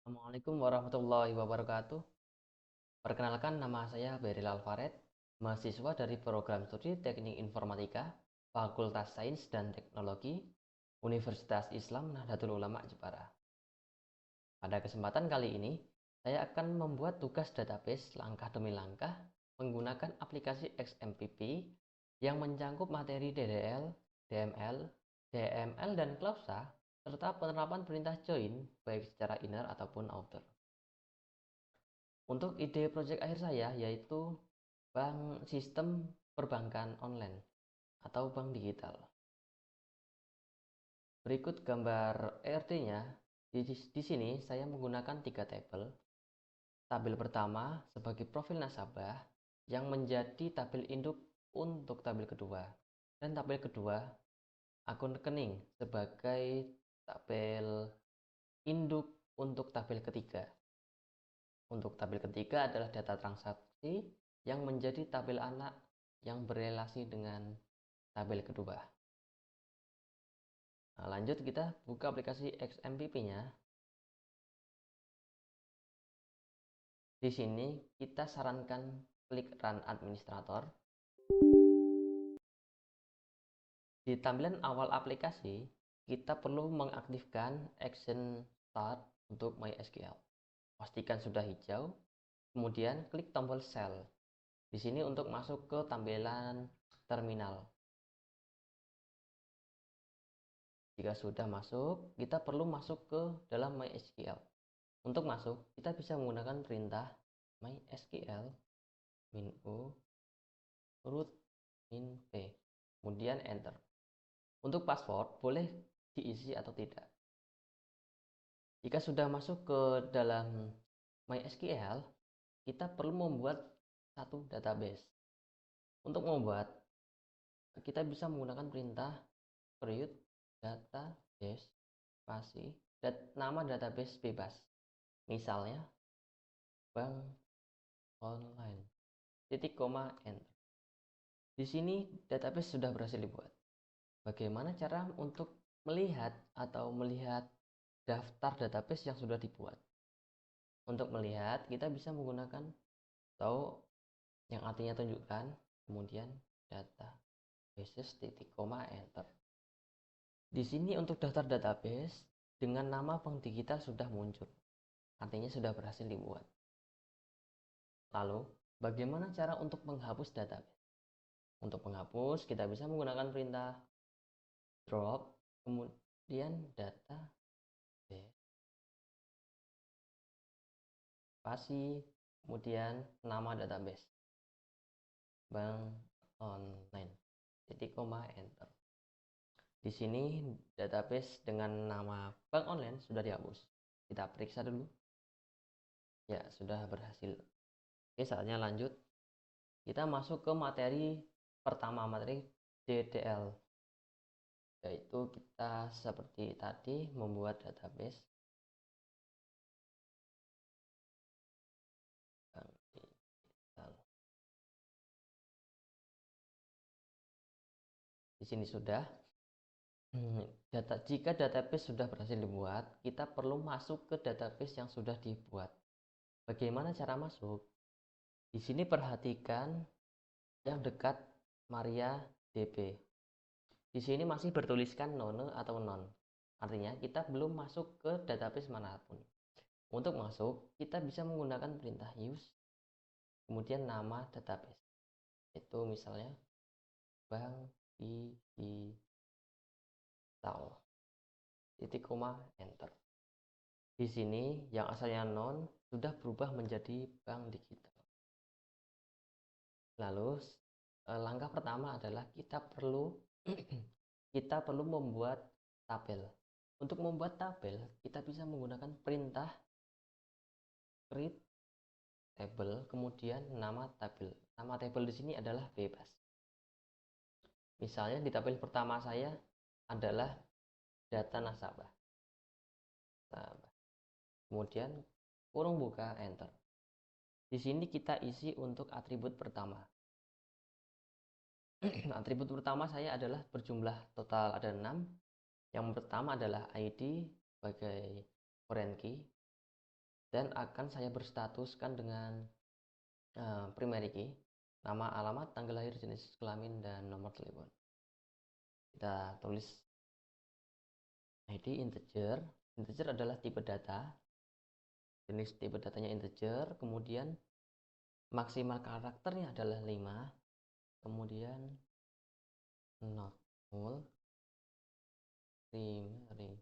Assalamualaikum warahmatullahi wabarakatuh. Perkenalkan, nama saya Beril Alfaret, mahasiswa dari program studi Teknik Informatika, Fakultas Sains dan Teknologi, Universitas Islam Nahdlatul Ulama Jepara. Pada kesempatan kali ini, saya akan membuat tugas database langkah demi langkah menggunakan aplikasi XMPP yang mencangkup materi DDL, DML, DML, dan klausa, serta penerapan perintah join baik secara inner ataupun outer. Untuk ide proyek akhir saya yaitu bank sistem perbankan online atau bank digital. Berikut gambar ERT-nya. Di sini saya menggunakan 3 tabel. Tabel pertama sebagai profil nasabah yang menjadi tabel induk untuk tabel kedua. Dan tabel kedua akun rekening sebagai tabel induk untuk tabel ketiga. Untuk tabel ketiga adalah data transaksi yang menjadi tabel anak yang berrelasi dengan tabel kedua. Nah, lanjut kita buka aplikasi XMPP-nya. Di sini kita sarankan klik Run Administrator. Di tampilan awal aplikasi, kita perlu mengaktifkan Action Start untuk MySQL. Pastikan sudah hijau, kemudian klik tombol Shell. Di sini untuk masuk ke tampilan terminal. Jika sudah masuk, kita perlu masuk ke dalam MySQL. Untuk masuk, kita bisa menggunakan perintah MySQL -u root -p, kemudian enter. Untuk password boleh diisi atau tidak. Jika sudah masuk ke dalam MySQL, kita perlu membuat satu database. Untuk membuat, kita bisa menggunakan perintah create database spasi nama database bebas. Misalnya bank online enter. Di sini database sudah berhasil dibuat. Bagaimana cara untuk melihat daftar database yang sudah dibuat? Untuk melihat, kita bisa menggunakan atau yang artinya tunjukkan, kemudian databases enter. Di sini untuk daftar database dengan nama bank digital sudah muncul, artinya sudah berhasil dibuat. Lalu, bagaimana cara untuk menghapus database? Untuk menghapus, kita bisa menggunakan perintah drop, kemudian database spasi, kemudian nama database bank online enter. Di sini database dengan nama bank online sudah dihapus. Kita periksa dulu. Ya, sudah berhasil. Oke, saatnya lanjut. Kita masuk ke materi pertama, materi DDL. Yaitu kita seperti tadi membuat database bank digital. Di sini sudah. Jika database sudah berhasil dibuat, kita perlu masuk ke database yang sudah dibuat. Bagaimana cara masuk? Di sini perhatikan yang dekat MariaDB. Di sini masih bertuliskan none atau non. Artinya kita belum masuk ke database manapun. Untuk masuk, kita bisa menggunakan perintah use, kemudian nama database. Itu misalnya bank digital. Enter. Di sini yang asalnya non sudah berubah menjadi bank digital. Lalu langkah pertama adalah kita perlu membuat tabel. Untuk membuat tabel, kita bisa menggunakan perintah create table, kemudian nama tabel. Nama tabel di sini adalah bebas. Misalnya di tabel pertama saya adalah data nasabah. Kemudian kurung buka enter. Di sini kita isi untuk atribut pertama. Atribut pertama saya adalah berjumlah total ada 6. Yang pertama adalah ID sebagai foreign key. dan akan saya berstatuskan dengan primary key, nama, alamat, tanggal lahir, jenis kelamin, dan nomor telepon. Kita tulis ID integer. Integer adalah tipe data, jenis tipe datanya integer, kemudian maksimal karakternya adalah 5, kemudian not null, primary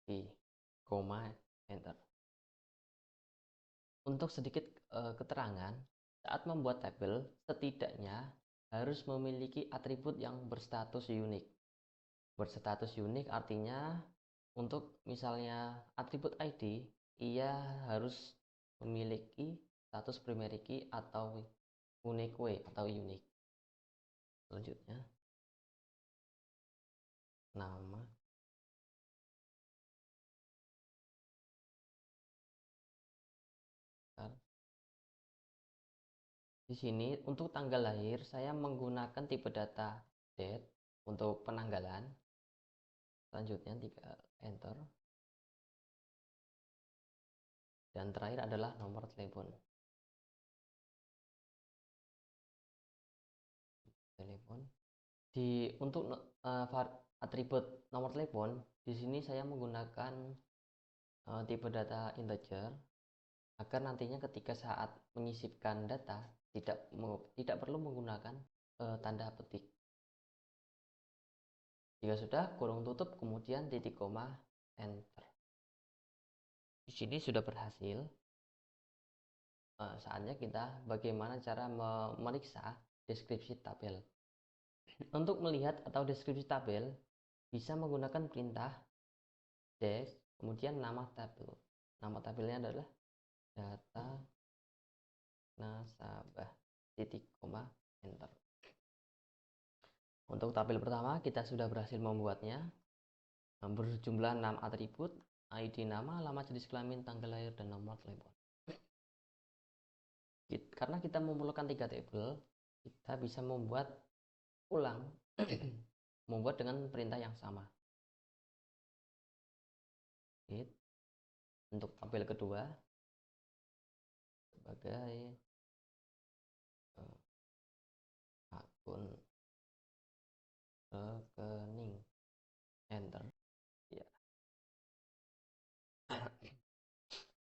key, koma, enter. Untuk sedikit keterangan, saat membuat tabel setidaknya harus memiliki atribut yang berstatus unik. Berstatus unik artinya untuk misalnya atribut ID, ia harus memiliki status primary key atau unique atau unik. Selanjutnya nama, di sini untuk tanggal lahir saya menggunakan tipe data date untuk penanggalan. Selanjutnya 3 enter, dan terakhir adalah nomor telepon. Untuk atribut nomor telepon, di sini saya menggunakan tipe data integer agar nantinya ketika saat menyisipkan data tidak perlu menggunakan tanda petik. Jika sudah, kurung tutup, kemudian titik koma, enter. Di sini sudah berhasil. Saatnya kita bagaimana cara memeriksa deskripsi tabel. Untuk melihat atau deskripsi tabel bisa menggunakan perintah des, kemudian nama tabel. Nama tabelnya adalah data nasabah, titik koma, enter. Untuk tabel pertama kita sudah berhasil membuatnya, berjumlah 6 atribut, ID nama, alamat, jenis kelamin, tanggal lahir, dan nomor telepon. Karena kita memerlukan 3 tabel, kita bisa membuat ulang membuat dengan perintah yang sama. Untuk tabel kedua sebagai akun rekening, enter. Ya.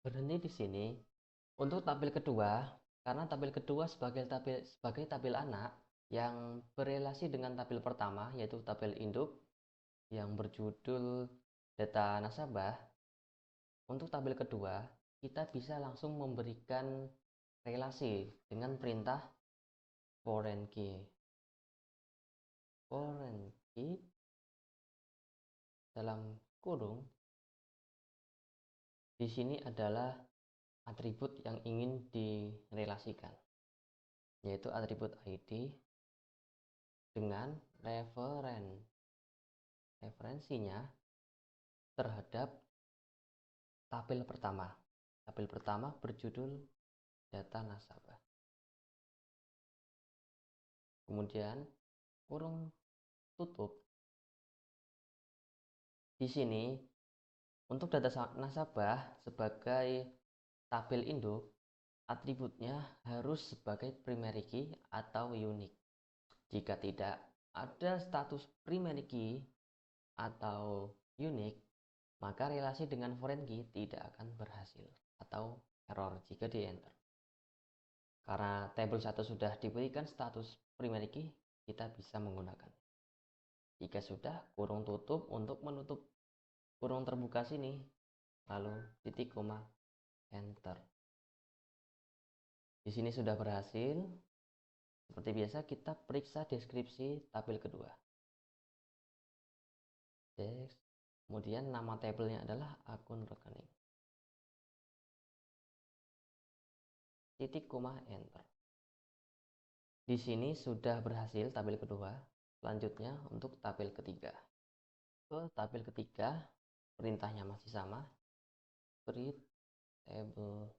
Berhenti di sini. Untuk tabel kedua, karena tabel kedua sebagai tabel anak yang berelasi dengan tabel pertama, yaitu tabel induk yang berjudul data nasabah. Untuk tabel kedua, kita bisa langsung memberikan relasi dengan perintah foreign key. Foreign key dalam kurung di sini adalah atribut yang ingin direlasikan, yaitu atribut ID dengan referensinya terhadap tabel pertama. Tabel pertama berjudul data nasabah. Kemudian kurung tutup. Di sini untuk data nasabah sebagai tabel induk, atributnya harus sebagai primary key atau unique. Jika tidak ada status primary key atau unique, maka relasi dengan foreign key tidak akan berhasil atau error jika di enter. Karena tabel 1 sudah diberikan status primary key, kita bisa menggunakan. Jika sudah, kurung tutup untuk menutup kurung terbuka sini, lalu titik koma, enter. Di sini sudah berhasil. Seperti biasa kita periksa deskripsi tabel kedua. Kemudian nama tabelnya adalah akun rekening. Titik koma, enter. Di sini sudah berhasil tabel kedua. Selanjutnya untuk tabel ketiga. Tabel ketiga perintahnya masih sama. Create table.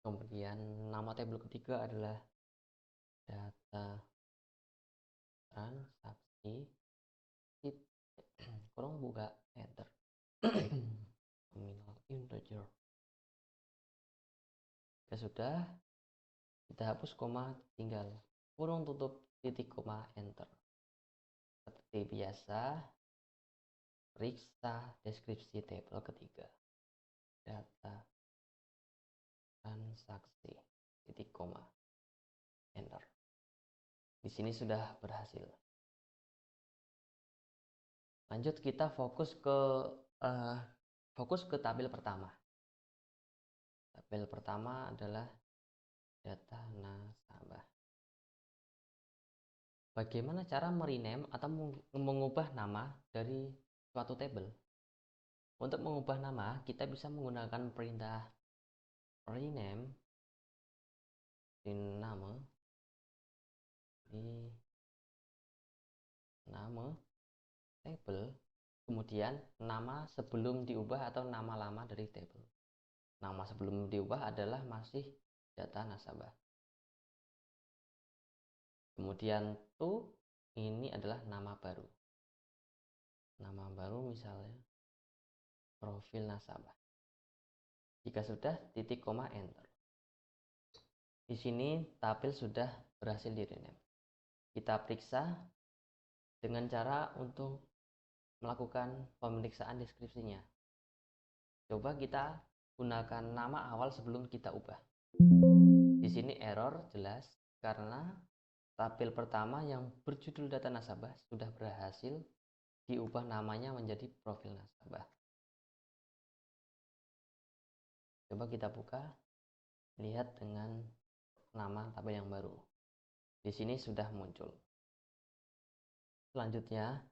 Kemudian nama tabel ketiga adalah data transaksi. Kurung buka, enter. sudah, kita hapus koma, tinggal kurung tutup titik koma enter. Seperti biasa, periksa deskripsi tabel ketiga. Data transaksi titik koma enter. Di sini sudah berhasil. Lanjut kita fokus ke tabel pertama. Tabel pertama adalah data nasabah. Bagaimana cara merename atau mengubah nama dari suatu tabel? Untuk mengubah nama, kita bisa menggunakan perintah rename di nama table, kemudian nama sebelum diubah atau nama lama dari table. Nama sebelum diubah adalah masih data nasabah. Kemudian ini adalah nama baru. Nama baru misalnya profil nasabah. Jika sudah, titik koma enter. Di sini tabel sudah berhasil di-rename. Kita periksa dengan cara untuk melakukan pemeriksaan deskripsinya. Coba kita gunakan nama awal sebelum kita ubah. Di sini error jelas karena tabel pertama yang berjudul data nasabah sudah berhasil diubah namanya menjadi profil nasabah. Coba kita buka, lihat dengan nama tabel yang baru. Di sini sudah muncul. Selanjutnya,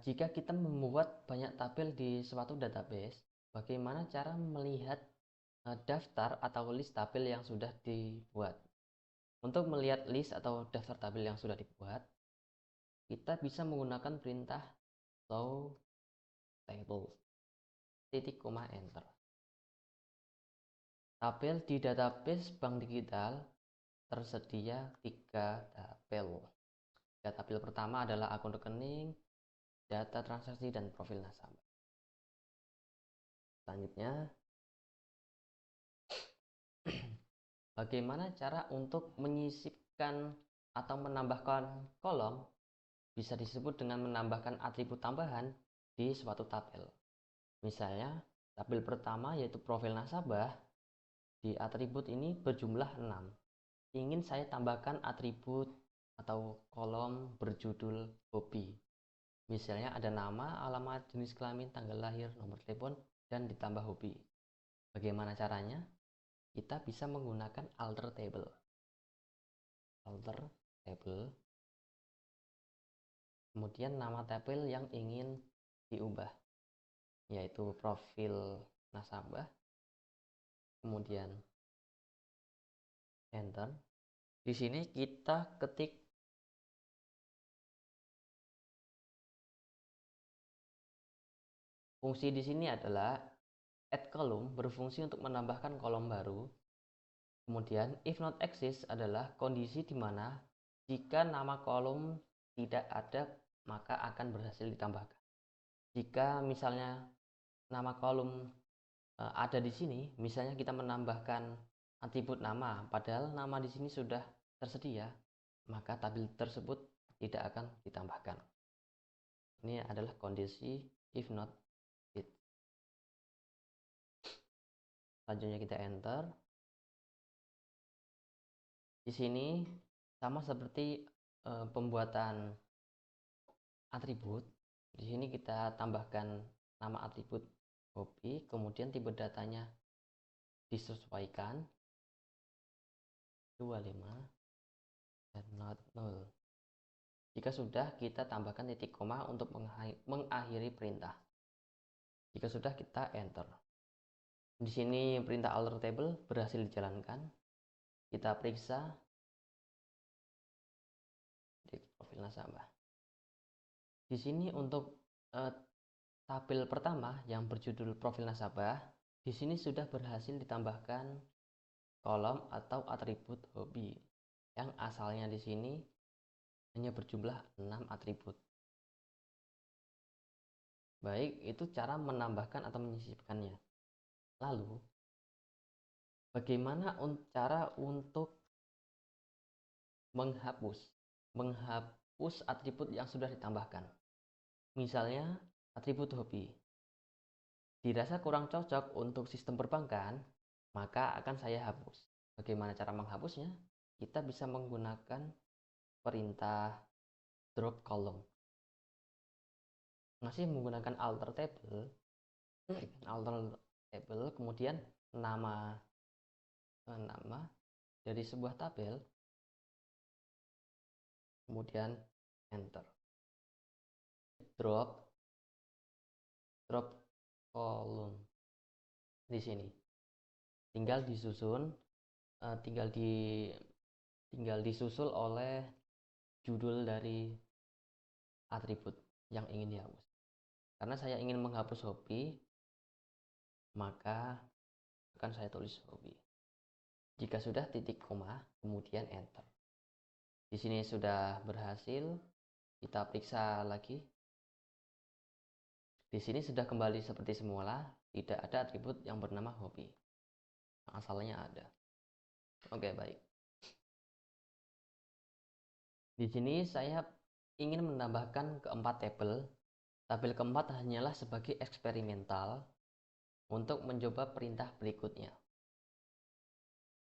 jika kita membuat banyak tabel di suatu database, bagaimana cara melihat daftar atau list tabel yang sudah dibuat? Untuk melihat list atau daftar tabel yang sudah dibuat, kita bisa menggunakan perintah show tables, titik koma enter. Tabel di database bank digital tersedia 3 tabel. Tabel pertama adalah akun rekening, data transaksi, dan profil nasabah. Selanjutnya, bagaimana cara untuk menyisipkan atau menambahkan kolom? Bisa disebut dengan menambahkan atribut tambahan di suatu tabel. Misalnya, tabel pertama yaitu profil nasabah, di atribut ini berjumlah 6. Ingin saya tambahkan atribut atau kolom berjudul hobi. Misalnya ada nama, alamat, jenis kelamin, tanggal lahir, nomor telepon, dan ditambah hobi. Bagaimana caranya? Kita bisa menggunakan alter table. Kemudian nama tabel yang ingin diubah, yaitu profil nasabah. Kemudian enter. Di sini kita ketik fungsi di sini adalah add column, berfungsi untuk menambahkan kolom baru. Kemudian if not exist adalah kondisi di mana jika nama kolom tidak ada maka akan berhasil ditambahkan. Jika misalnya nama kolom ada di sini, misalnya kita menambahkan atribut nama, padahal nama di sini sudah tersedia, maka tabel tersebut tidak akan ditambahkan. Ini adalah kondisi if not fit. Selanjutnya kita enter. Di sini sama seperti pembuatan atribut. Di sini kita tambahkan nama atribut hobi, kemudian tipe datanya disesuaikan 25 dan not null. Jika sudah, kita tambahkan titik koma untuk mengakhiri perintah. Jika sudah, kita enter. Di sini perintah alter table berhasil dijalankan. Kita periksa di profil nasabah. Di sini untuk tabel pertama yang berjudul profil nasabah, di sini sudah berhasil ditambahkan kolom atau atribut hobi yang asalnya di sini hanya berjumlah 6 atribut. Baik, itu cara menambahkan atau menyisipkannya. Lalu, Bagaimana cara untuk menghapus atribut yang sudah ditambahkan? Misalnya atribut hobi dirasa kurang cocok untuk sistem perbankan, maka akan saya hapus. Bagaimana cara menghapusnya? Kita bisa menggunakan perintah drop column. Masih menggunakan alter table, kemudian nama dari sebuah tabel, kemudian enter. Drop column di sini. Tinggal disusul oleh judul dari atribut yang ingin dihapus. Karena saya ingin menghapus hobi, maka akan saya tulis hobi. Jika sudah titik koma, kemudian enter. Di sini sudah berhasil, kita periksa lagi. Di sini sudah kembali seperti semula, tidak ada atribut yang bernama hobi. Asalnya ada. Oke, baik. Di sini saya ingin menambahkan keempat tabel. Tabel keempat hanyalah sebagai eksperimental untuk mencoba perintah berikutnya.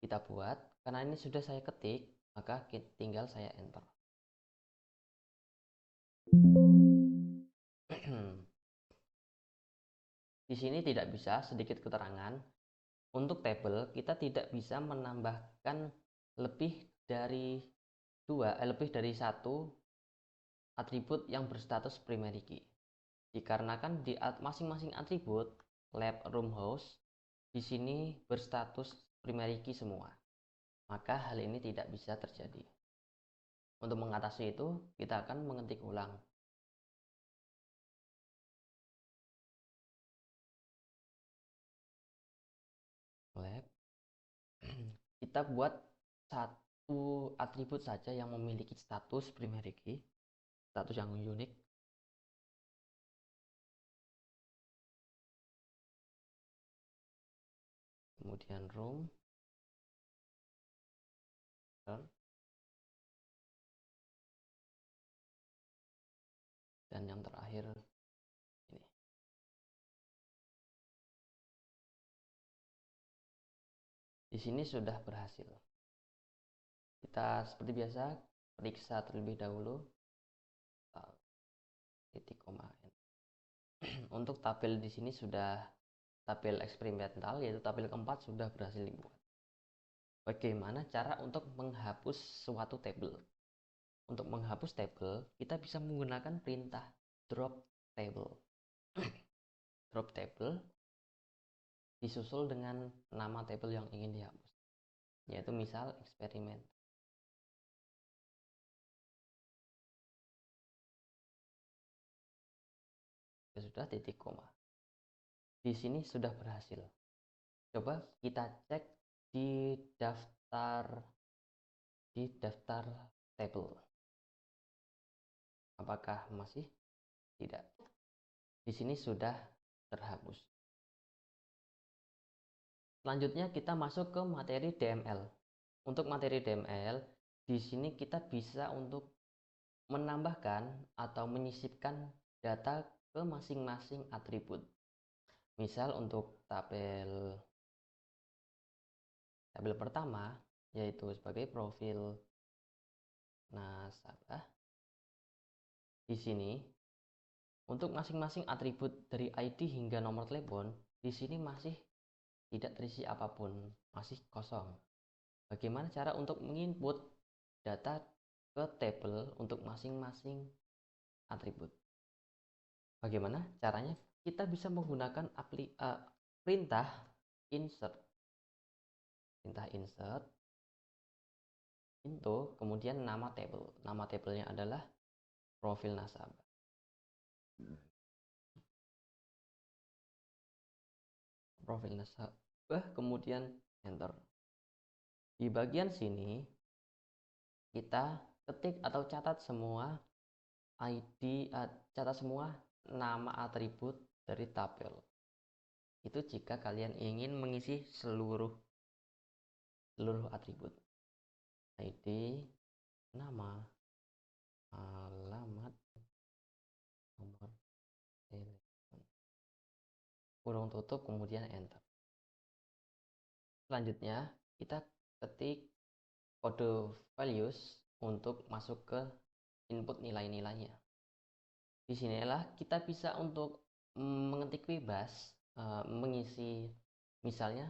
Kita buat, karena ini sudah saya ketik, maka tinggal saya enter. Di sini tidak bisa, sedikit keterangan. Untuk tabel, kita tidak bisa menambahkan lebih dari satu atribut yang berstatus primary key. Dikarenakan di masing-masing atribut lab, room, house di sini berstatus primary key semua, maka hal ini tidak bisa terjadi. Untuk mengatasi itu, kita akan mengetik ulang. Lab. Kita buat satu atribut saja yang memiliki status primary key, status yang unik. Kemudian room, dan yang terakhir ini. Di sini sudah berhasil. Kita seperti biasa periksa terlebih dahulu titik koma. Untuk tabel di sini sudah tabel eksperimental, yaitu tabel keempat sudah berhasil dibuat. Bagaimana cara untuk menghapus suatu tabel? Untuk menghapus tabel, kita bisa menggunakan perintah drop table. Drop table disusul dengan nama tabel yang ingin dihapus, yaitu misal eksperimen. Sudah titik koma. Di sini sudah berhasil. Coba kita cek di daftar table. Apakah masih? Tidak. Di sini sudah terhapus. Selanjutnya kita masuk ke materi DML. Untuk materi DML, di sini kita bisa untuk menambahkan atau menyisipkan data ke masing-masing atribut. Misal untuk tabel pertama, yaitu sebagai profil nasabah. Di sini untuk masing-masing atribut dari ID hingga nomor telepon, di sini masih tidak terisi apapun, masih kosong. Bagaimana cara untuk menginput data ke tabel untuk masing-masing atribut? Bagaimana caranya? Kita bisa menggunakan perintah insert. Perintah insert into kemudian nama tabel. Nama tabelnya adalah profil nasabah. Profil nasabah, kemudian enter. Di bagian sini kita ketik atau catat semua ID, catat semua nama atribut dari tabel. Itu jika kalian ingin mengisi seluruh seluruh atribut ID, nama, alamat, nomor telepon, kurung tutup, kemudian enter. Selanjutnya kita ketik kode values untuk masuk ke input nilai-nilainya. Di sinilah kita bisa untuk mengetik bebas, mengisi, misalnya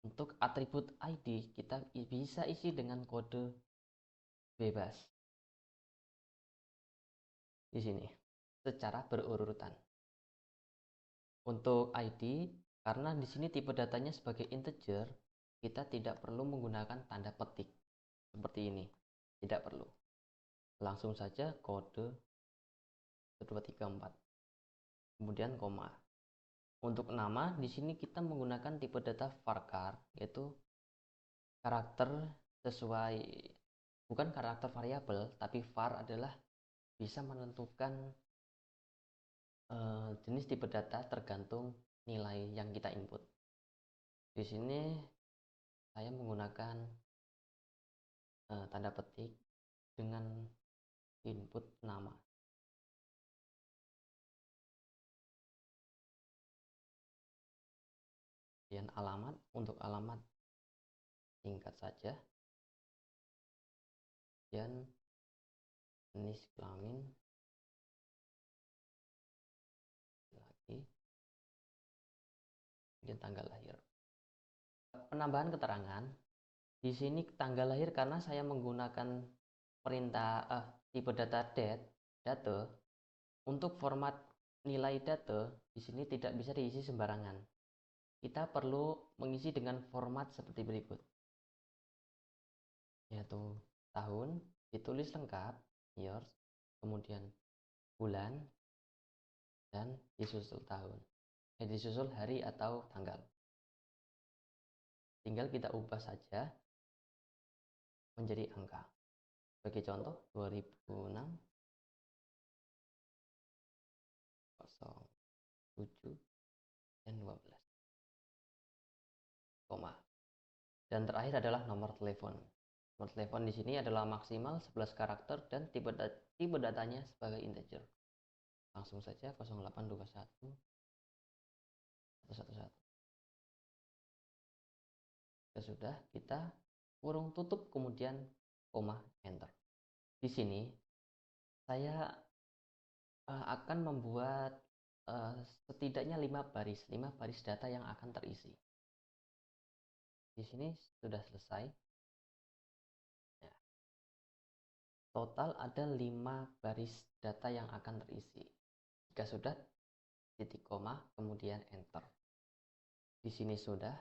untuk atribut ID kita bisa isi dengan kode bebas di sini secara berurutan. Untuk ID, karena di sini tipe datanya sebagai integer, kita tidak perlu menggunakan tanda petik seperti ini, tidak perlu. Langsung saja kode 1234, kemudian koma. Untuk nama, di sini kita menggunakan tipe data varchar, yaitu karakter sesuai, bukan karakter variabel, tapi var adalah bisa menentukan jenis tipe data tergantung nilai yang kita input. Di sini saya menggunakan tanda petik dengan input nama. Kemudian alamat, untuk alamat singkat saja. Dan jenis kelamin lagi, kemudian tanggal lahir. Penambahan keterangan di sini tanggal lahir karena saya menggunakan perintah tipe data date untuk format nilai data di sini tidak bisa diisi sembarangan. Kita perlu mengisi dengan format seperti berikut, yaitu tahun ditulis lengkap years, kemudian bulan, dan disusul tahun, disusul hari atau tanggal. Tinggal kita ubah saja menjadi angka. Sebagai contoh 2006 07 dan 12, koma. Dan terakhir adalah nomor telepon. Nomor telepon di sini adalah maksimal 11 karakter dan tipe datanya sebagai integer. Langsung saja 0821 111. Sudah, kita kurung tutup kemudian koma enter. Di sini saya akan membuat setidaknya 5 baris data yang akan terisi. Di sini sudah selesai. Ya. Total ada 5 baris data yang akan terisi. Jika sudah, titik koma kemudian enter. Di sini sudah.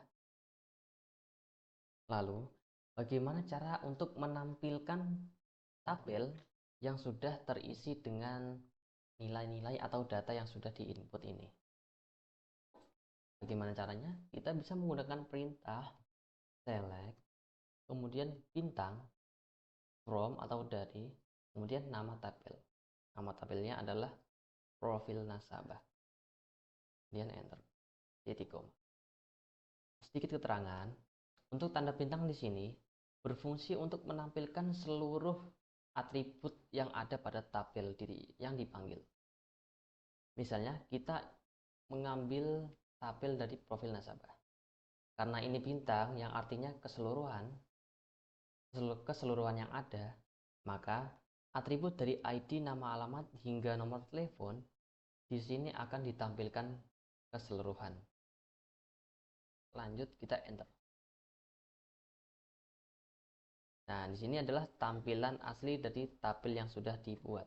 Lalu, bagaimana cara untuk menampilkan tabel yang sudah terisi dengan nilai-nilai atau data yang sudah diinput ini? Bagaimana caranya? Kita bisa menggunakan perintah select, kemudian bintang, from atau dari, kemudian nama tabel. Nama tabelnya adalah profil nasabah. Kemudian enter. Titik koma. Sedikit keterangan. Untuk tanda bintang di sini berfungsi untuk menampilkan seluruh atribut yang ada pada tabel yang dipanggil. Misalnya kita mengambil tabel dari profil nasabah. Karena ini bintang yang artinya keseluruhan yang ada, maka atribut dari ID, nama, alamat hingga nomor telepon di sini akan ditampilkan keseluruhan. Lanjut, kita enter. Nah, di sini adalah tampilan asli dari tabel yang sudah dibuat.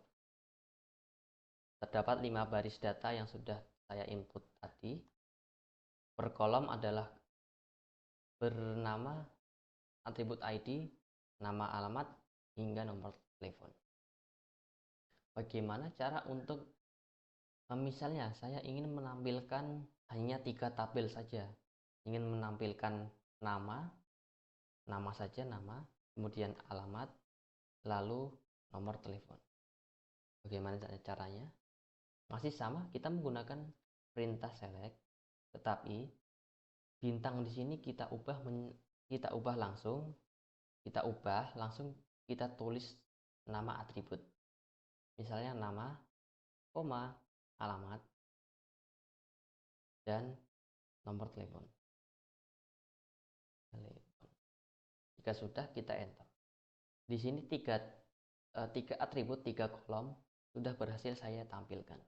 Terdapat 5 baris data yang sudah saya input tadi. Per kolom adalah bernama, atribut ID, nama, alamat, hingga nomor telepon. Bagaimana cara untuk, misalnya saya ingin menampilkan hanya 3 tabel saja. Ingin menampilkan nama saja, nama, kemudian alamat, lalu nomor telepon. Bagaimana caranya? Masih sama, kita menggunakan perintah select, tetapi bintang di sini kita ubah kita ubah langsung, kita tulis nama atribut. Misalnya nama, koma, alamat, dan nomor telepon. Jika sudah, kita enter. Di sini tiga atribut, 3 kolom sudah berhasil saya tampilkan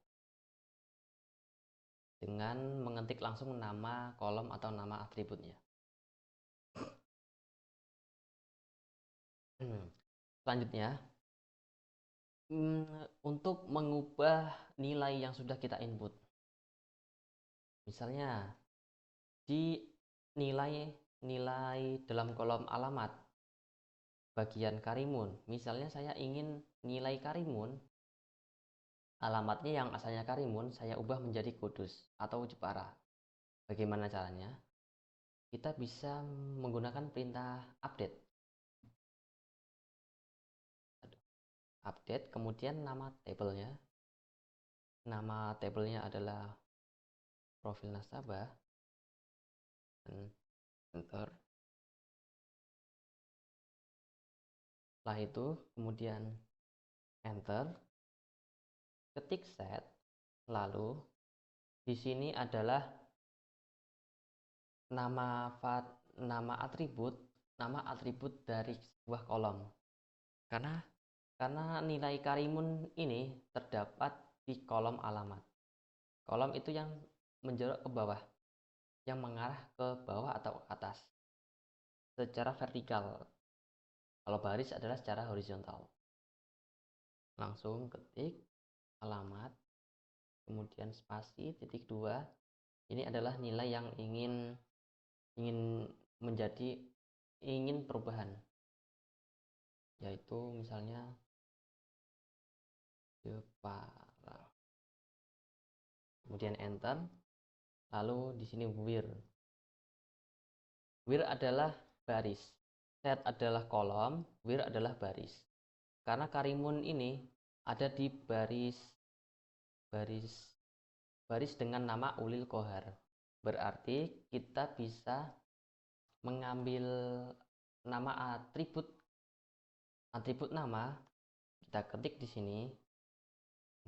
dengan mengetik langsung nama kolom atau nama atributnya. Selanjutnya, untuk mengubah nilai yang sudah kita input, misalnya di nilai dalam kolom alamat bagian Karimun, misalnya saya ingin nilai Karimun, alamatnya yang asalnya Karimun saya ubah menjadi Kudus atau Jepara. Bagaimana caranya? Kita bisa menggunakan perintah update, kemudian nama tabelnya adalah profil nasabah, dan enter. Setelah itu kemudian enter, ketik set, lalu di sini adalah nama atribut dari sebuah kolom, karena nilai Karimun ini terdapat di kolom alamat. Kolom itu yang menjorok ke bawah, yang mengarah ke bawah atau ke atas secara vertikal. Kalau baris adalah secara horizontal. Langsung ketik alamat, kemudian spasi, titik 2. Ini adalah nilai yang ingin perubahan, yaitu misalnya Jepara. Kemudian enter. Lalu di sini wir adalah baris, set adalah kolom, wir adalah baris. Karena Karimun ini ada di baris dengan nama Ulil Kohar, berarti kita bisa mengambil nama atribut nama, kita ketik di sini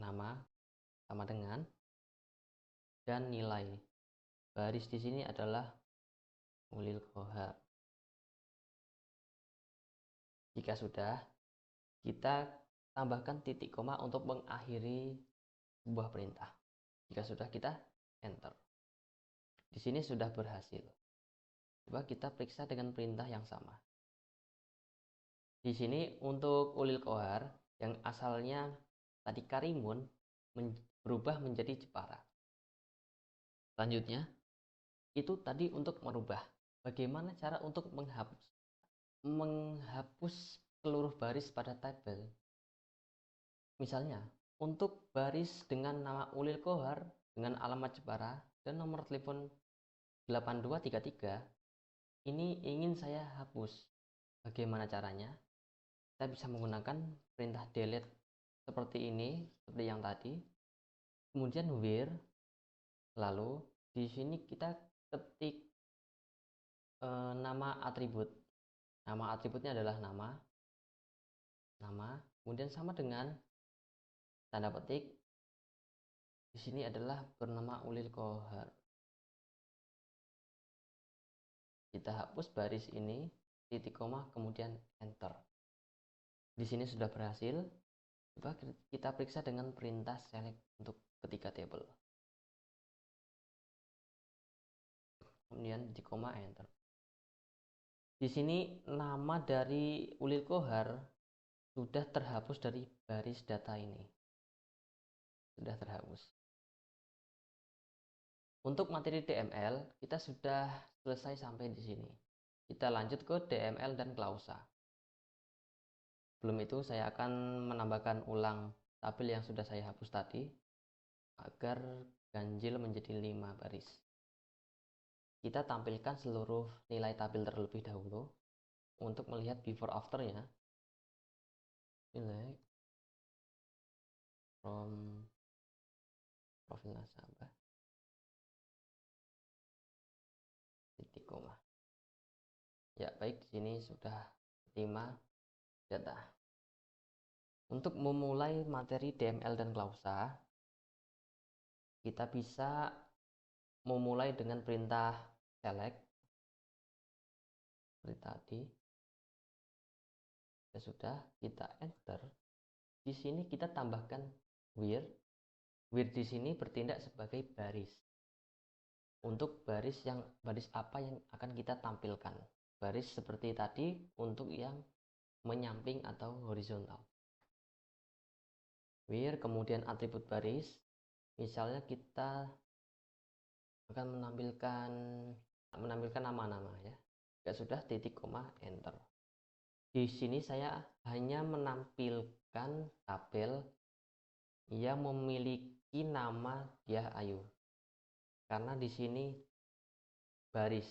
nama sama dengan, dan nilai baris di sini adalah Ulil Kohar. Jika sudah, kita tambahkan titik koma untuk mengakhiri sebuah perintah. Jika sudah, kita enter. Di sini sudah berhasil. Coba kita periksa dengan perintah yang sama. Di sini untuk Ulil Kohar yang asalnya tadi Karimun berubah menjadi Jepara. Selanjutnya, itu tadi untuk merubah. Bagaimana cara untuk menghapus seluruh baris pada tabel? Misalnya, untuk baris dengan nama Ulil Kohar dengan alamat Jepara dan nomor telepon 8233, ini ingin saya hapus. Bagaimana caranya? Kita bisa menggunakan perintah delete seperti ini, seperti yang tadi. Kemudian where, lalu di sini kita ketik nama atribut. Nama atributnya adalah nama, kemudian sama dengan tanda petik. Di sini adalah bernama Ulil Kohar. Kita hapus baris ini, titik koma, kemudian enter. Di sini sudah berhasil. Coba kita periksa dengan perintah select untuk ketiga tabel. Kemudian di koma, enter. Di sini nama dari Ulil Kohar sudah terhapus dari baris data ini. Sudah terhapus. Untuk materi DML, kita sudah selesai sampai di sini. Kita lanjut ke DML dan klausa. Sebelum itu, saya akan menambahkan ulang tabel yang sudah saya hapus tadi agar ganjil menjadi 5 baris. Kita tampilkan seluruh nilai tabel terlebih dahulu untuk melihat before afternya. Nilai from profil nasabah, titik koma. Ya, baik, di sini sudah 5 data. Untuk memulai materi DML dan klausa, kita bisa memulai dengan perintah select seperti tadi. Ya sudah, kita enter. Di sini kita tambahkan where. Where di sini bertindak sebagai baris. Untuk baris apa yang akan kita tampilkan. Baris seperti tadi untuk yang menyamping atau horizontal. Where kemudian atribut baris. Misalnya kita akan menampilkan nama-nama ya. Ya sudah, titik koma enter. Di sini saya hanya menampilkan tabel yang memiliki nama Diah Ayu. Karena di sini baris.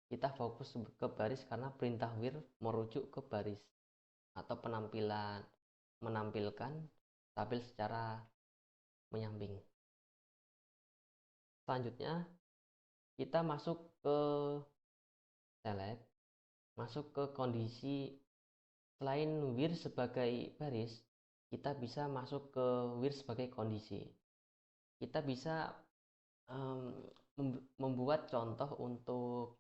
Kita fokus ke baris karena perintah where merujuk ke baris atau menampilkan tabel secara menyamping. Selanjutnya kita masuk ke select, masuk ke kondisi. Selain where sebagai baris, kita bisa masuk ke where sebagai kondisi. Kita bisa membuat contoh untuk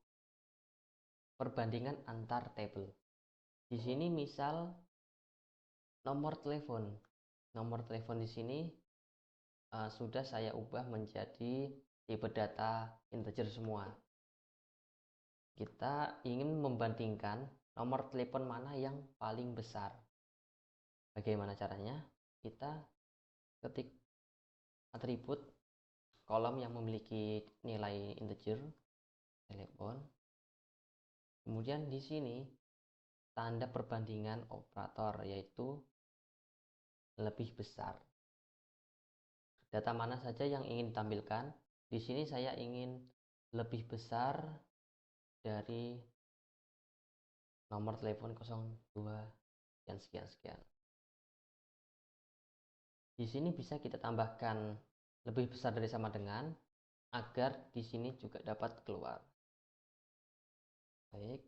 perbandingan antar tabel. Di sini misal nomor telepon. Nomor telepon di sini sudah saya ubah menjadi tipe data integer semua. Kita ingin membandingkan nomor telepon mana yang paling besar. Bagaimana caranya? Kita ketik atribut kolom yang memiliki nilai integer telepon. Kemudian di sini tanda perbandingan operator, yaitu lebih besar. Data mana saja yang ingin ditampilkan? Di sini saya ingin lebih besar dari nomor telepon 02 dan sekian-sekian. Di sini bisa kita tambahkan lebih besar dari sama dengan agar di sini juga dapat keluar. Baik,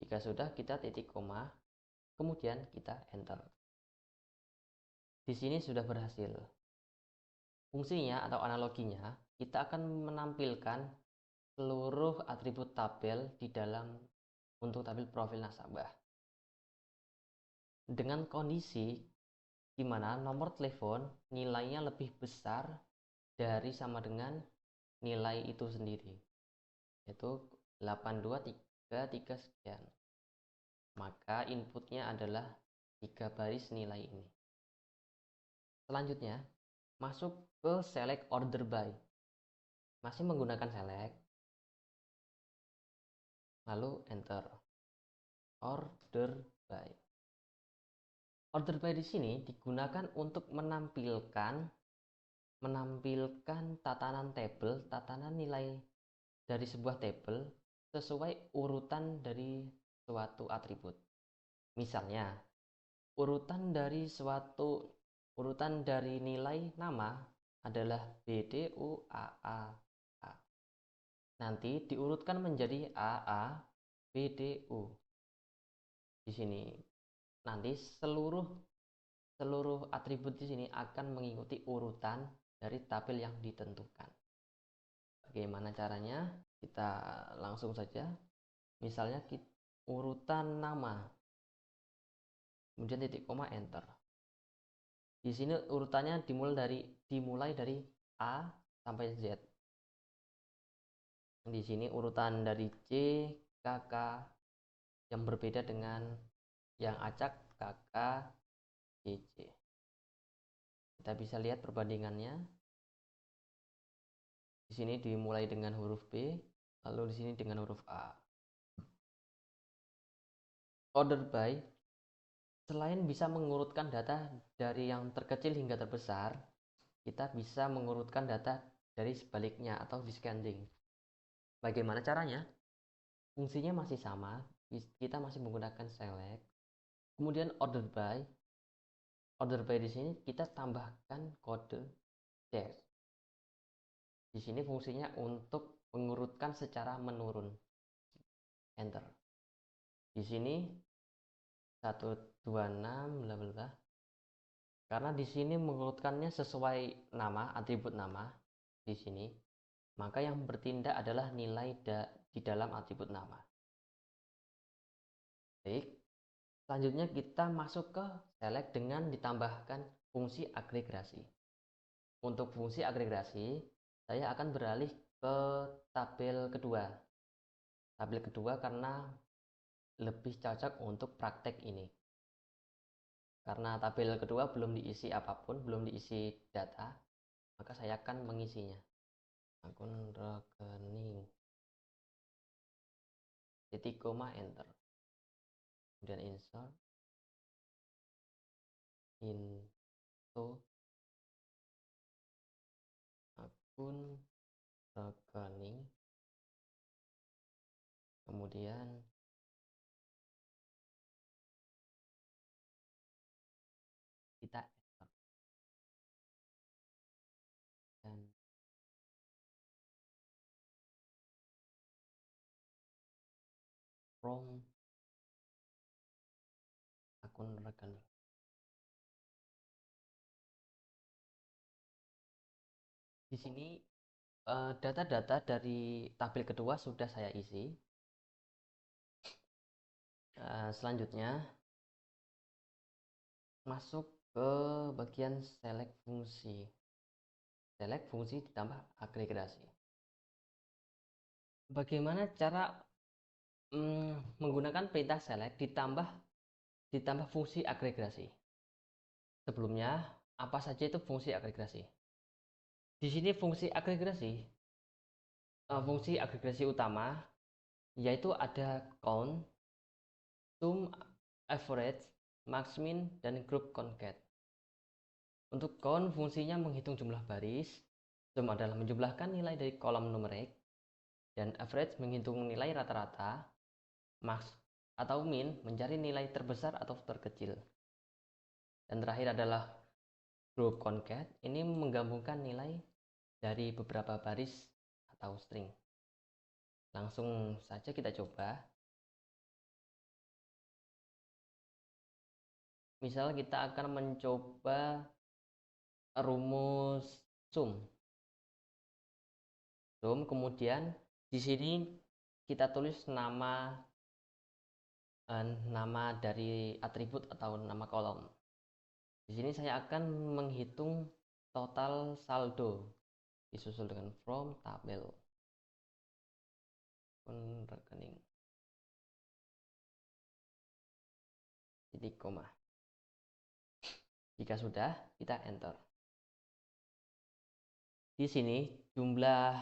jika sudah, kita titik koma, kemudian kita enter. Di sini sudah berhasil. Fungsinya atau analoginya, kita akan menampilkan seluruh atribut tabel di dalam untuk tabel profil nasabah. Dengan kondisi di mana nomor telepon nilainya lebih besar dari sama dengan nilai itu sendiri, yaitu 8233 sekian. Maka inputnya adalah 3 baris nilai ini. Selanjutnya, masuk ke select order by. Masih menggunakan select, lalu enter. Order by. Order by di sini digunakan untuk menampilkan tatanan tabel, tatanan nilai dari sebuah tabel sesuai urutan dari suatu atribut. Misalnya, urutan dari nilai nama adalah BDUAA. Nanti diurutkan menjadi AA BDU. Di sini nanti seluruh atribut di sini akan mengikuti urutan dari tabel yang ditentukan. Bagaimana caranya? Kita langsung saja. Misalnya urutan nama, kemudian titik koma enter. Di sini urutannya dimulai dari A sampai Z. Di sini urutan dari C, KK yang berbeda dengan yang acak KK, CC. Kita bisa lihat perbandingannya. Di sini dimulai dengan huruf B, lalu di sini dengan huruf A. Order by, selain bisa mengurutkan data dari yang terkecil hingga terbesar, kita bisa mengurutkan data dari sebaliknya atau descending. Bagaimana caranya? Fungsinya masih sama, kita masih menggunakan select. Kemudian order by di sini kita tambahkan kode dash. Di sini fungsinya untuk mengurutkan secara menurun. enter. Di sini 126 bla bla bla. Karena di sini mengurutkannya sesuai nama, atribut nama di sini, maka yang bertindak adalah nilai di dalam atribut nama. Baik, selanjutnya kita masuk ke select dengan ditambahkan fungsi agregasi. Untuk fungsi agregasi, saya akan beralih ke tabel kedua. Tabel kedua karena lebih cocok untuk praktek ini. Karena tabel kedua belum diisi apapun, belum diisi data, maka saya akan mengisinya. Akun rekening, titik koma enter, kemudian insert into akun rekening, kemudian kita enter dan from akun rekening. Di sini data-data dari tabel kedua sudah saya isi. Selanjutnya masuk ke bagian select fungsi. Select fungsi ditambah agregasi. Bagaimana cara menggunakan perintah select ditambah fungsi agregasi? Sebelumnya, apa saja itu fungsi agregasi? Di sini fungsi agregasi utama yaitu ada count, sum, average, max, min, dan group concat. Untuk count fungsinya menghitung jumlah baris, sum adalah menjumlahkan nilai dari kolom numerik, dan average menghitung nilai rata-rata, max atau min mencari nilai terbesar atau terkecil. Dan terakhir adalah group concat, ini menggabungkan nilai dari beberapa baris atau string. Langsung saja kita coba. Misal kita akan mencoba rumus sum. Kemudian di sini kita tulis nama dari atribut atau nama kolom. Di sini saya akan menghitung total saldo disusul dengan from tabel rekening titik koma. Jika sudah, kita enter. Di sini jumlah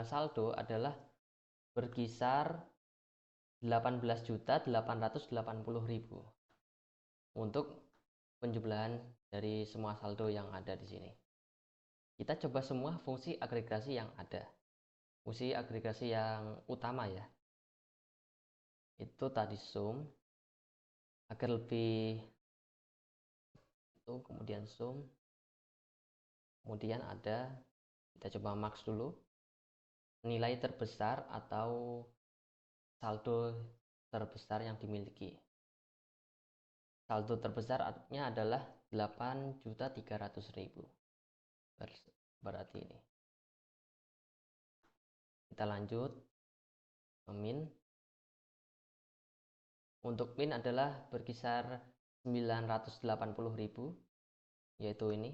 saldo adalah berkisar 18.880.000 untuk penjumlahan dari semua saldo yang ada di sini. Kita coba semua fungsi agregasi yang ada. Fungsi agregasi yang utama ya, itu tadi sum. Agar lebih itu kemudian sum, kemudian ada, kita coba max dulu, nilai terbesar atau saldo terbesar yang dimiliki. Saldo terbesarnya adalah 8.300.000. Berarti ini. Kita lanjut min. Untuk min adalah berkisar 980.000, yaitu ini.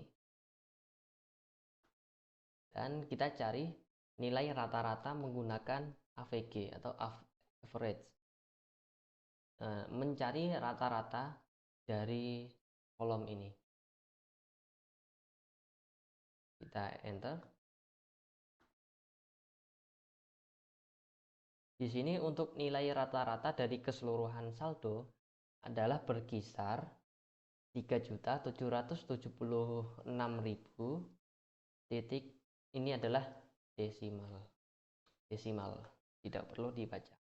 Dan kita cari nilai rata-rata menggunakan AVG atau average. Mencari rata-rata dari kolom ini. Kita enter. Di sini untuk nilai rata-rata dari keseluruhan saldo adalah berkisar 3.776.000 titik. Ini adalah desimal, tidak perlu dibaca.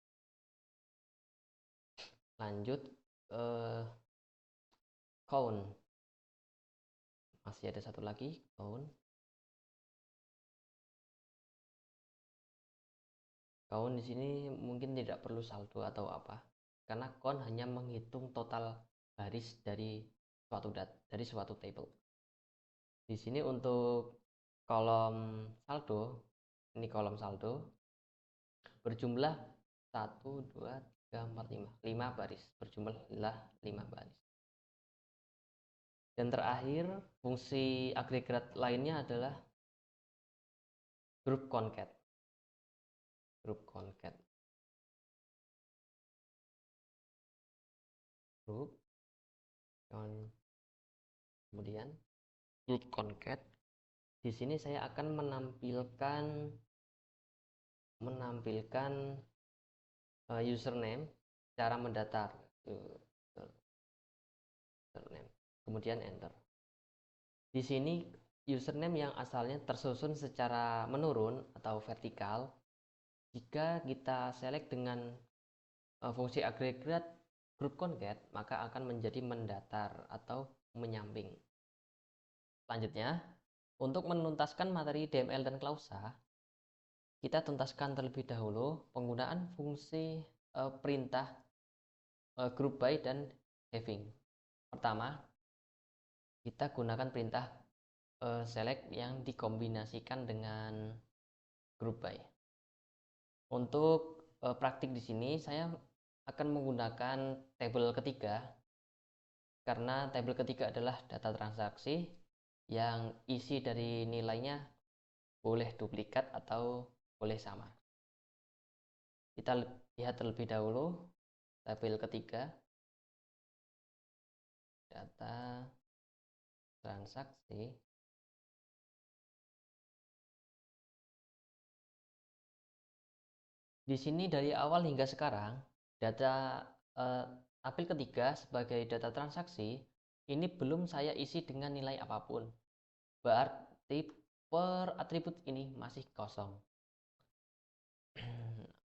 Lanjut count. Masih ada satu lagi, count. Count di sini mungkin tidak perlu saldo atau apa, karena count hanya menghitung total baris dari suatu table. Di sini untuk kolom saldo, ini kolom saldo berjumlah 1, 2, 3, 4, 5 baris, berjumlah 5 baris. Dan terakhir, fungsi agregat lainnya adalah group concat. Group concat. Group kemudian group concat. Di sini saya akan menampilkan username cara mendatar. Username. Kemudian enter. Di sini username yang asalnya tersusun secara menurun atau vertikal, jika kita select dengan fungsi agregat group concat, maka akan menjadi mendatar atau menyamping. Selanjutnya, untuk menuntaskan materi DML dan klausa, kita tuntaskan terlebih dahulu penggunaan fungsi perintah group by dan having. Pertama, kita gunakan perintah select yang dikombinasikan dengan group by. Untuk praktik di sini saya akan menggunakan tabel ketiga, karena tabel ketiga adalah data transaksi yang isi dari nilainya boleh duplikat atau boleh sama. Kita lihat terlebih dahulu tabel ketiga, data transaksi. Di sini dari awal hingga sekarang, data tabel ketiga sebagai data transaksi ini belum saya isi dengan nilai apapun. Berarti per atribut ini masih kosong.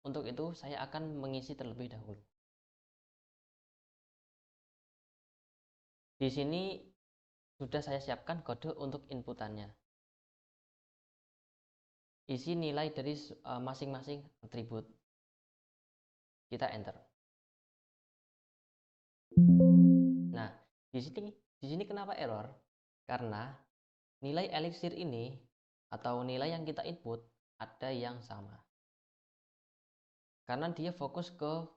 Untuk itu saya akan mengisi terlebih dahulu. Di sini sudah saya siapkan kode untuk inputannya. Isi nilai dari masing-masing atribut. Kita enter. Nah, di sini kenapa error? Karena nilai elixir ini atau nilai yang kita input ada yang sama. Karena dia fokus ke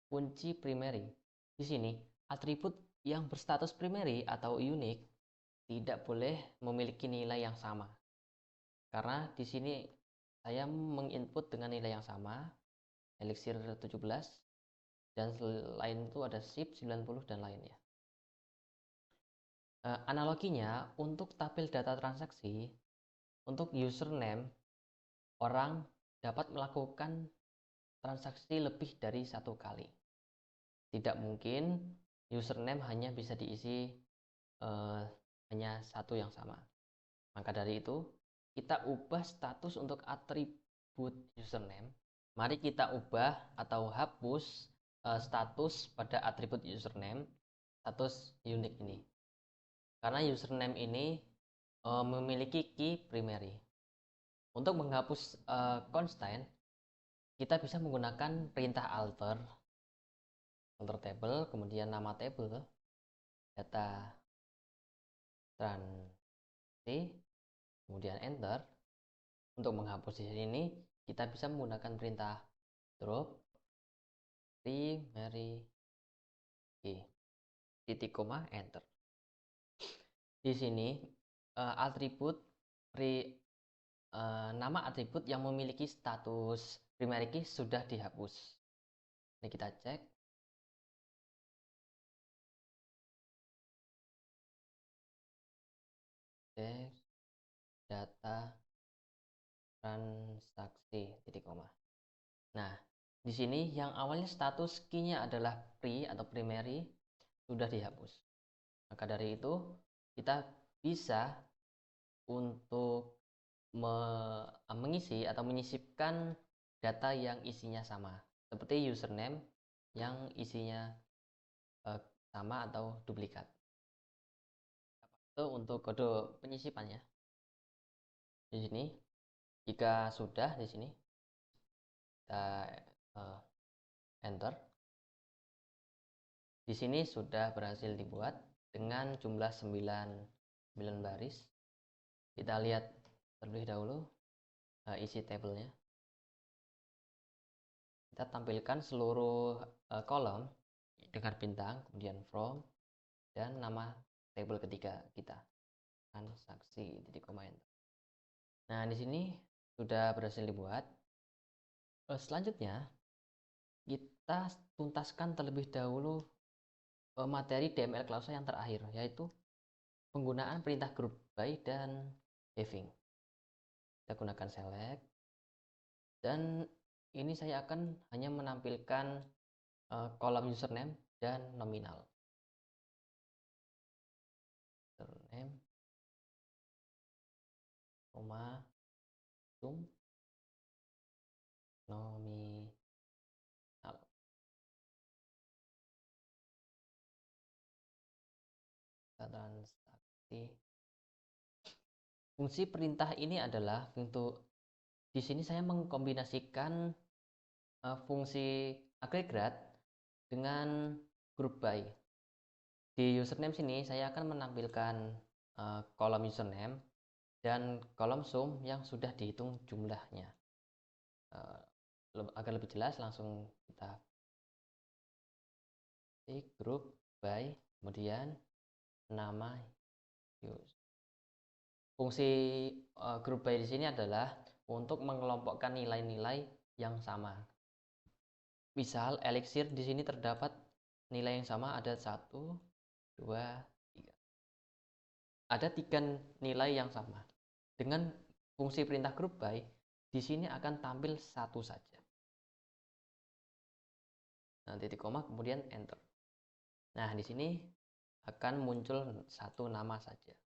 kunci primary. Di sini atribut yang berstatus primary atau unique tidak boleh memiliki nilai yang sama. Karena di sini saya menginput dengan nilai yang sama, elixir 17, dan selain itu ada SIP 90 dan lainnya. Analoginya untuk tabel data transaksi, untuk username, orang dapat melakukan transaksi lebih dari satu kali. Tidak mungkin username hanya bisa diisi hanya satu yang sama. Maka dari itu, kita ubah status untuk atribut username. Mari kita ubah atau hapus status pada atribut username, status unique ini. Karena username ini memiliki key primary. Untuk menghapus constant, kita bisa menggunakan perintah alter table, kemudian nama table, data transaksi, kemudian enter. Untuk menghapus di sini kita bisa menggunakan perintah drop primary key titik koma enter. Di sini nama atribut yang memiliki status primary key sudah dihapus. Ini kita cek. Data transaksi titik koma. Nah, di sini yang awalnya status key-nya adalah atau primary sudah dihapus. Maka dari itu kita bisa untuk mengisi atau menyisipkan data yang isinya sama, seperti username yang isinya sama atau duplikat. Itu untuk kode penyisipannya. Di sini, jika sudah di sini Kita enter. Di sini sudah berhasil dibuat dengan jumlah 9 baris. Kita lihat terlebih dahulu isi tabelnya. Kita tampilkan seluruh kolom dengan bintang, kemudian from, dan nama tabel ketiga kita, transaksi titik koma enter. Nah, di sini sudah berhasil dibuat. Selanjutnya kita tuntaskan terlebih dahulu materi DML klausa yang terakhir, yaitu penggunaan perintah group by dan having. Kita gunakan select, dan ini saya akan hanya menampilkan kolom username dan nominal. Username, koma, sum, nominal. Transaksi. Fungsi perintah ini adalah untuk di sini saya mengkombinasikan fungsi agregat dengan group by. Di username sini saya akan menampilkan kolom username dan kolom sum yang sudah dihitung jumlahnya. Agar lebih jelas, langsung kita group by, kemudian nama user. Fungsi group by di sini adalah untuk mengelompokkan nilai-nilai yang sama. Misal elixir di sini terdapat nilai yang sama, ada 1, 2, 3. Ada 3 nilai yang sama. Dengan fungsi perintah group by, di sini akan tampil 1 saja. Nah, titik koma kemudian enter. Nah, di sini akan muncul 1 nama saja.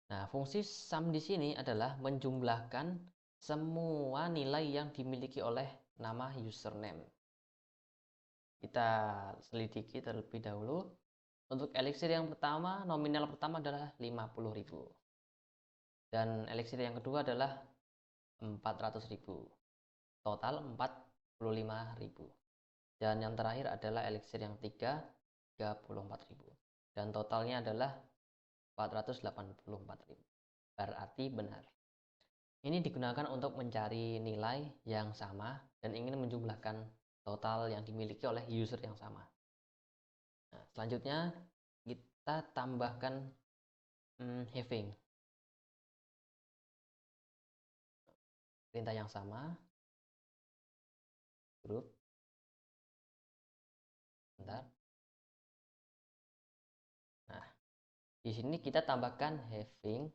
Nah, fungsi sum di sini adalah menjumlahkan semua nilai yang dimiliki oleh nama username. Kita selidiki terlebih dahulu. Untuk elixir yang pertama, nominal pertama adalah 50.000. Dan elixir yang kedua adalah 400.000. Total 45.000. Dan yang terakhir adalah elixir yang ketiga, 34.000. Dan totalnya adalah 484.000. Berarti benar. Ini digunakan untuk mencari nilai yang sama dan ingin menjumlahkan total yang dimiliki oleh user yang sama. Nah, selanjutnya kita tambahkan having. Perintah yang sama, group. Bentar. Nah, di sini kita tambahkan having.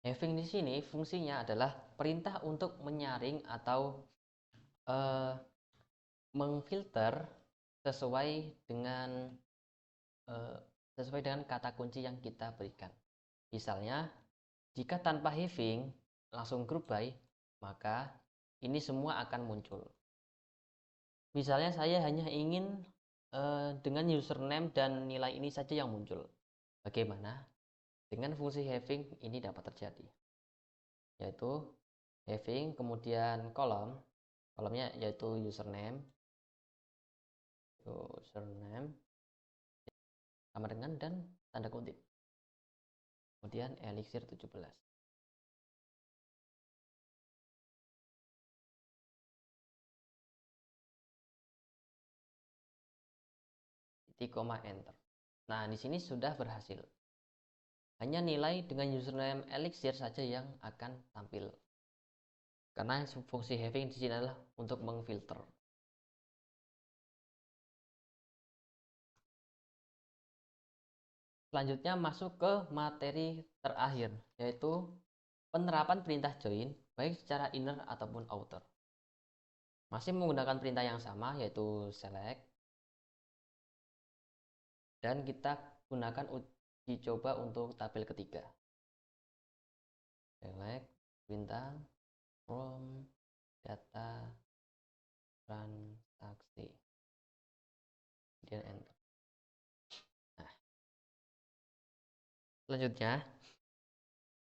Having di sini fungsinya adalah perintah untuk menyaring atau mengfilter sesuai dengan kata kunci yang kita berikan. Misalnya, jika tanpa having langsung group by, maka ini semua akan muncul. Misalnya saya hanya ingin dengan username dan nilai ini saja yang muncul. Bagaimana? Dengan fungsi having ini dapat terjadi, yaitu having kemudian kolomnya yaitu username sama dengan dan tanda kutip, kemudian elixir 17. Titik koma enter. Nah, di sini sudah berhasil. Hanya nilai dengan username elixir saja yang akan tampil. Karena fungsi having di sini adalah untuk mengfilter. Selanjutnya masuk ke materi terakhir, yaitu penerapan perintah join baik secara inner ataupun outer. Masih menggunakan perintah yang sama, yaitu select. Dan kita gunakan uji coba untuk tabel ketiga. Select bintang from data transaksi, kemudian enter. Nah, selanjutnya,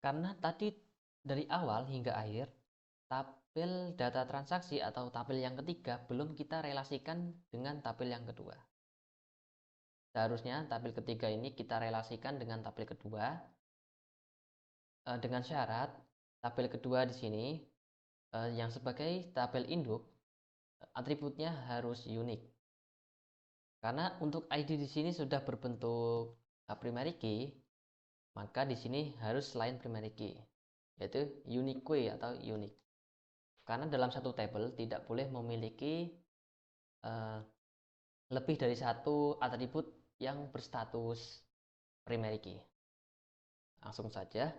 karena tadi dari awal hingga akhir tabel data transaksi atau tabel yang ketiga belum kita relasikan dengan tabel yang kedua. Seharusnya tabel ketiga ini kita relasikan dengan tabel kedua dengan syarat tabel kedua di sini yang sebagai tabel induk atributnya harus unik. Karena untuk ID di sini sudah berbentuk primary key, maka di sini harus selain primary key, yaitu unique key atau unique. Karena dalam satu tabel tidak boleh memiliki lebih dari satu atribut yang berstatus primary key. Langsung saja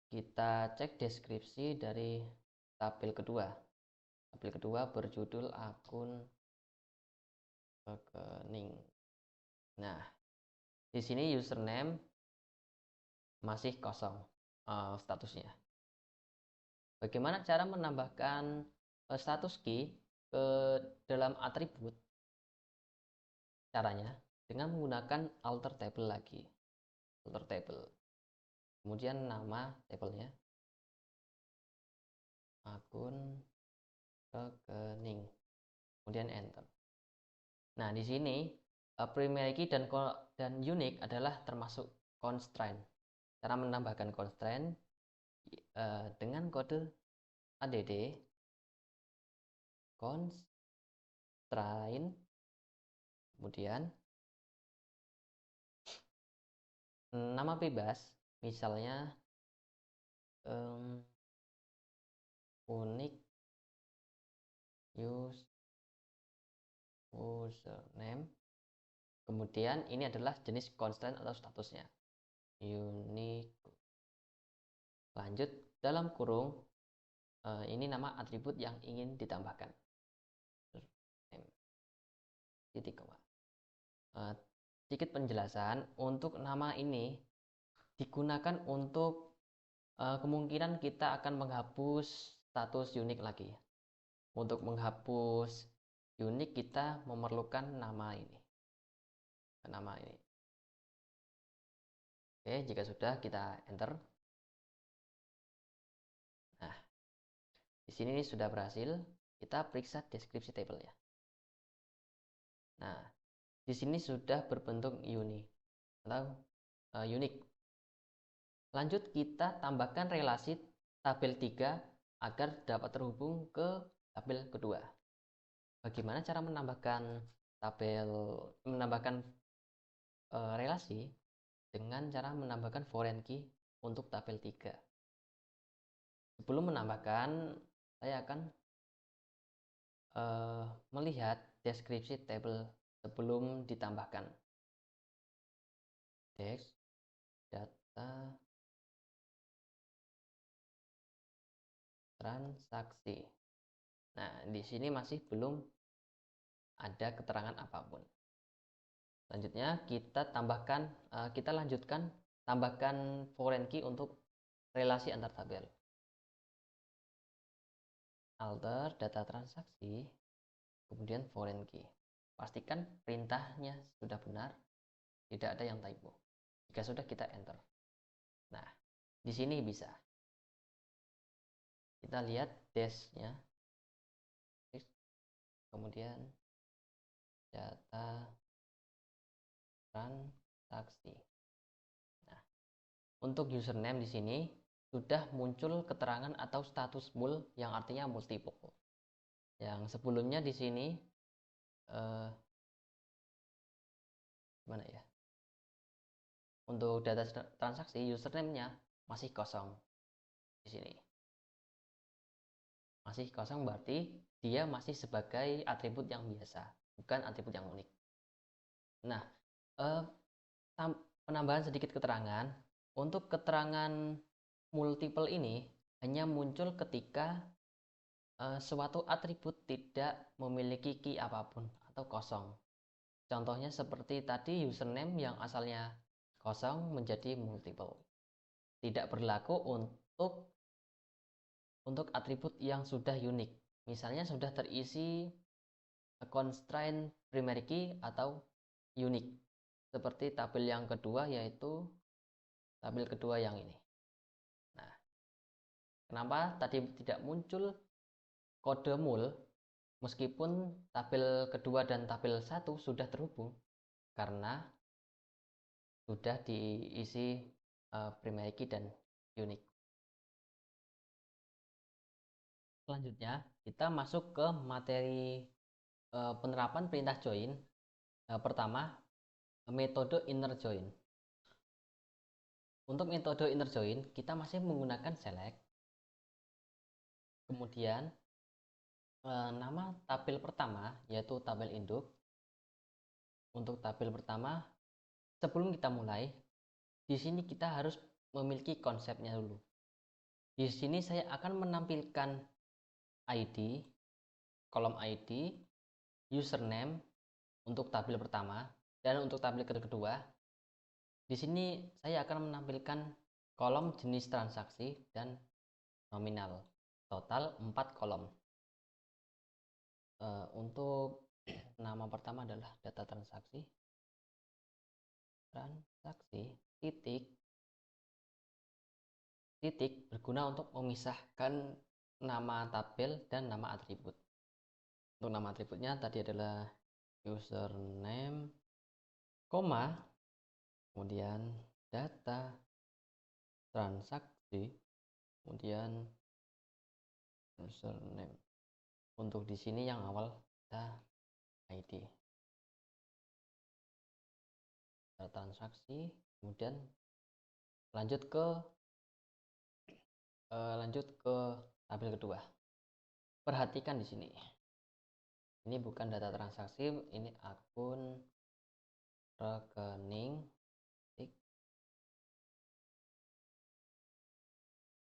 kita cek deskripsi dari tabel kedua. Tabel kedua berjudul akun rekening. Nah, di sini username masih kosong statusnya. Bagaimana cara menambahkan status key ke dalam atribut? Caranya dengan menggunakan alter table lagi. Alter table. Kemudian nama tabelnya akun rekening. Kemudian enter. Nah, di sini primary key dan unique adalah termasuk constraint. Cara menambahkan constraint dengan kode add constraint, kemudian nama bebas, misalnya unique username. Kemudian ini adalah jenis constraint atau statusnya unique. Lanjut dalam kurung ini nama atribut yang ingin ditambahkan. Sedikit penjelasan untuk nama ini digunakan untuk kemungkinan kita akan menghapus status unik lagi. Untuk menghapus unik kita memerlukan nama ini. Oke, jika sudah kita enter. Nah, di sini sudah berhasil. Kita periksa deskripsi tabelnya. Nah, di sini sudah berbentuk unique atau unique. Lanjut kita tambahkan relasi tabel 3 agar dapat terhubung ke tabel kedua. Bagaimana cara menambahkan relasi dengan cara menambahkan foreign key untuk tabel 3. Sebelum menambahkan, saya akan melihat deskripsi tabel sebelum ditambahkan. Desk data transaksi. Nah, di sini masih belum ada keterangan apapun. Selanjutnya kita lanjutkan tambahkan foreign key untuk relasi antar tabel. Alter data transaksi, kemudian foreign key. Pastikan perintahnya sudah benar, tidak ada yang typo. Jika sudah, kita enter. Nah, di sini bisa. Kita lihat dashnya, kemudian data transaksi. Nah, untuk username di sini sudah muncul keterangan atau status bool yang artinya multiple. Yang sebelumnya di sini mana ya? Untuk data transaksi username-nya masih kosong di sini. Masih kosong berarti dia masih sebagai atribut yang biasa, bukan atribut yang unik. Nah, penambahan sedikit keterangan. Untuk keterangan multiple ini hanya muncul ketika suatu atribut tidak memiliki key apapun atau kosong. Contohnya seperti tadi username yang asalnya kosong menjadi multiple. Tidak berlaku untuk atribut yang sudah unik. Misalnya sudah terisi constraint primary key atau unique. Seperti tabel yang kedua, yaitu tabel kedua yang ini. Nah, Kenapa tadi tidak muncul kode mul meskipun tabel kedua dan tabel 1 sudah terhubung? Karena sudah diisi primary key dan unique. Selanjutnya kita masuk ke materi penerapan perintah join. Pertama, metode inner join. Untuk metode inner join kita masih menggunakan select. Kemudian nama tabel pertama yaitu tabel induk. Untuk tabel pertama, sebelum kita mulai, di sini kita harus memiliki konsepnya dulu. Di sini saya akan menampilkan ID, kolom ID, username untuk tabel pertama, dan untuk tabel kedua, di sini saya akan menampilkan kolom jenis transaksi dan nominal, total 4 kolom. Untuk nama pertama adalah data transaksi, titik berguna untuk memisahkan nama tabel dan nama atribut. Untuk nama atributnya tadi adalah username, koma, kemudian data transaksi, kemudian username. Untuk di sini yang awal ada ID, data transaksi, kemudian lanjut ke tabel kedua. Perhatikan di sini. Ini bukan data transaksi, ini akun rekening,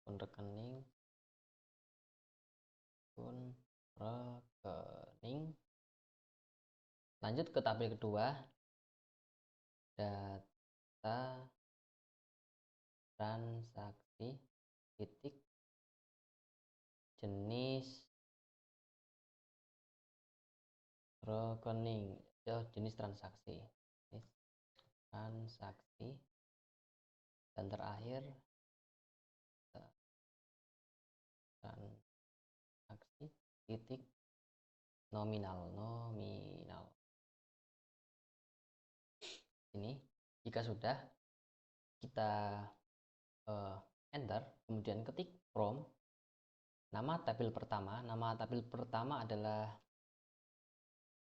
akun rekening. Lanjut ke tabel kedua, data transaksi, titik, jenis rekening, jenis transaksi, dan terakhir transaksi, titik, nominal. Ini jika sudah kita enter, kemudian ketik from nama tabel pertama. Nama tabel pertama adalah,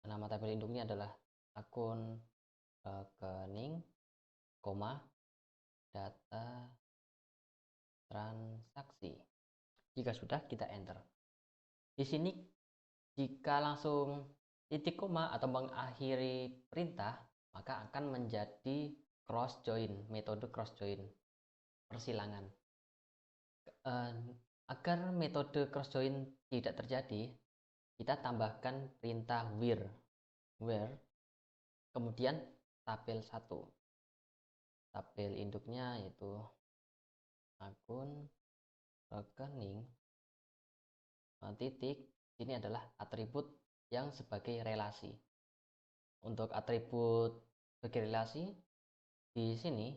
nama tabel induknya adalah akun rekening, koma, data transaksi. Jika sudah, kita enter. Di sini jika langsung titik koma atau mengakhiri perintah, maka akan menjadi cross join, metode cross join, persilangan. Agar metode cross join tidak terjadi, kita tambahkan perintah where, kemudian tabel 1. Tabel induknya yaitu akun rekening, titik, ini adalah atribut yang sebagai relasi. Untuk atribut sebagai relasi di sini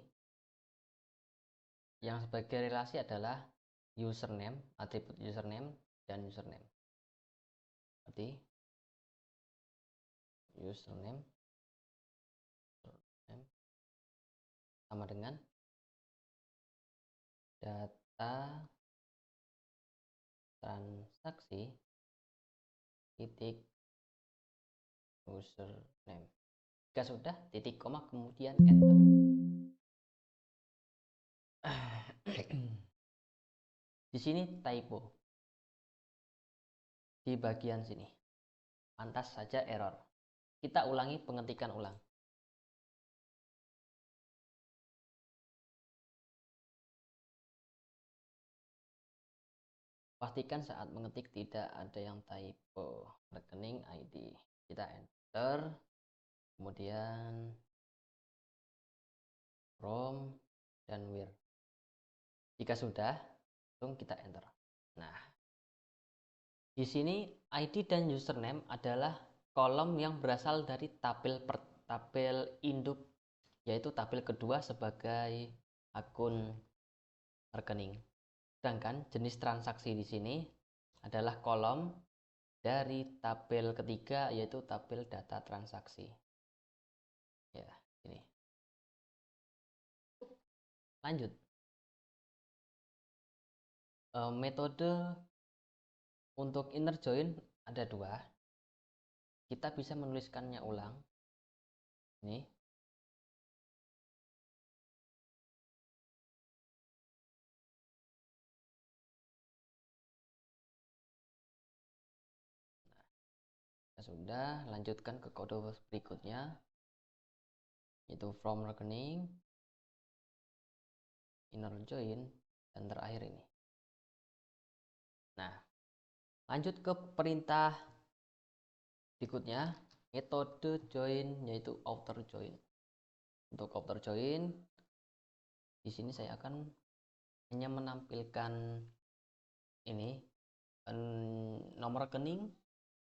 yang sebagai relasi adalah username, atribut username dan username. Berarti username sama dengan data transaksi, titik, username. Jika sudah, titik koma kemudian enter. Di sini typo di bagian sini, pantas saja error. Kita ulangi pengetikan ulang. Pastikan saat mengetik tidak ada yang typo. Rekening ID, kita enter, kemudian from dan where. Jika sudah, langsung kita enter. Nah, di sini ID dan username adalah kolom yang berasal dari tabel induk, yaitu tabel kedua sebagai akun rekening. Sedangkan jenis transaksi di sini adalah kolom dari tabel ketiga, yaitu tabel data transaksi. Ya, ini. Lanjut. Metode untuk inner join ada dua. Kita bisa menuliskannya ulang. Ini. Sudah, lanjutkan ke kode berikutnya, yaitu from reckoning, inner join, dan terakhir ini. Nah, lanjut ke perintah berikutnya, metode join, yaitu outer join. Untuk outer join, di sini saya akan hanya menampilkan ini nomor rekening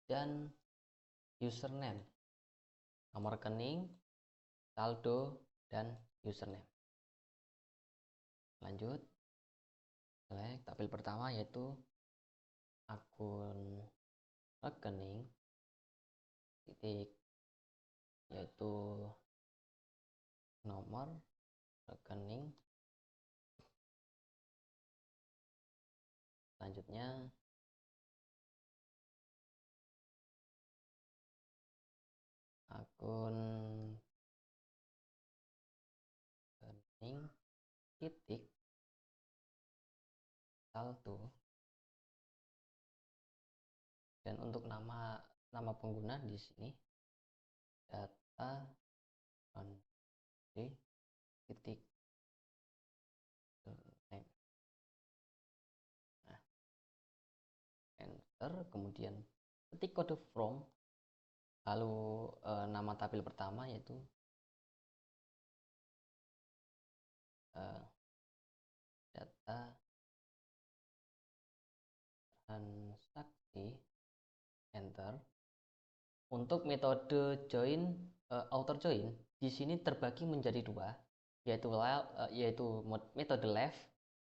dan username. Nomor rekening, saldo, dan username. Lanjut. Select tabel pertama yaitu akun rekening titik, yaitu nomor rekening. Selanjutnya akun rekening titik saldo, dan untuk nama pengguna di sini data titik name. Nah, enter, kemudian ketik kode from, lalu nama tabel pertama yaitu data transaksi, enter. Untuk metode join, outer join di sini terbagi menjadi dua, yaitu metode left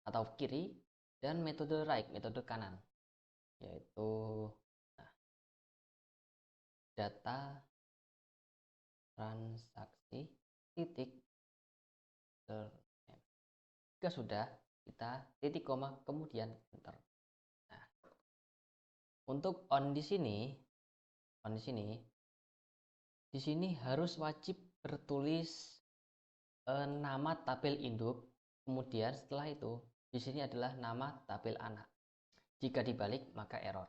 atau kiri dan metode right, metode kanan, yaitu data transaksi titik name. Jika sudah, kita titik koma kemudian enter. Nah, untuk on di sini harus wajib bertulis nama tabel induk, kemudian setelah itu di sini adalah nama tabel anak. Jika dibalik maka error.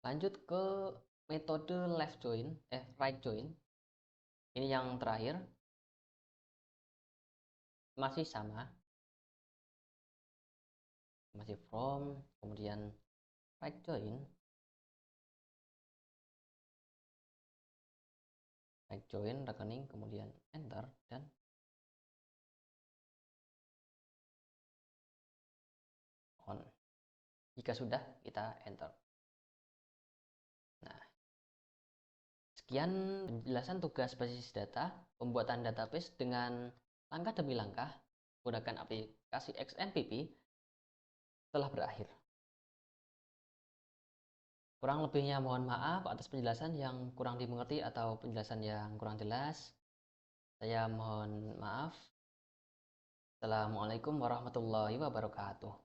Lanjut ke metode right join. Ini yang terakhir. Masih sama. Masih from, kemudian right join. Right join rekening, kemudian enter dan on. Jika sudah, kita enter. Nah, sekian penjelasan tugas basis data, pembuatan database dengan langkah demi langkah menggunakan aplikasi XMPP telah berakhir. Kurang lebihnya mohon maaf atas penjelasan yang kurang dimengerti atau penjelasan yang kurang jelas. Saya mohon maaf. Assalamualaikum warahmatullahi wabarakatuh.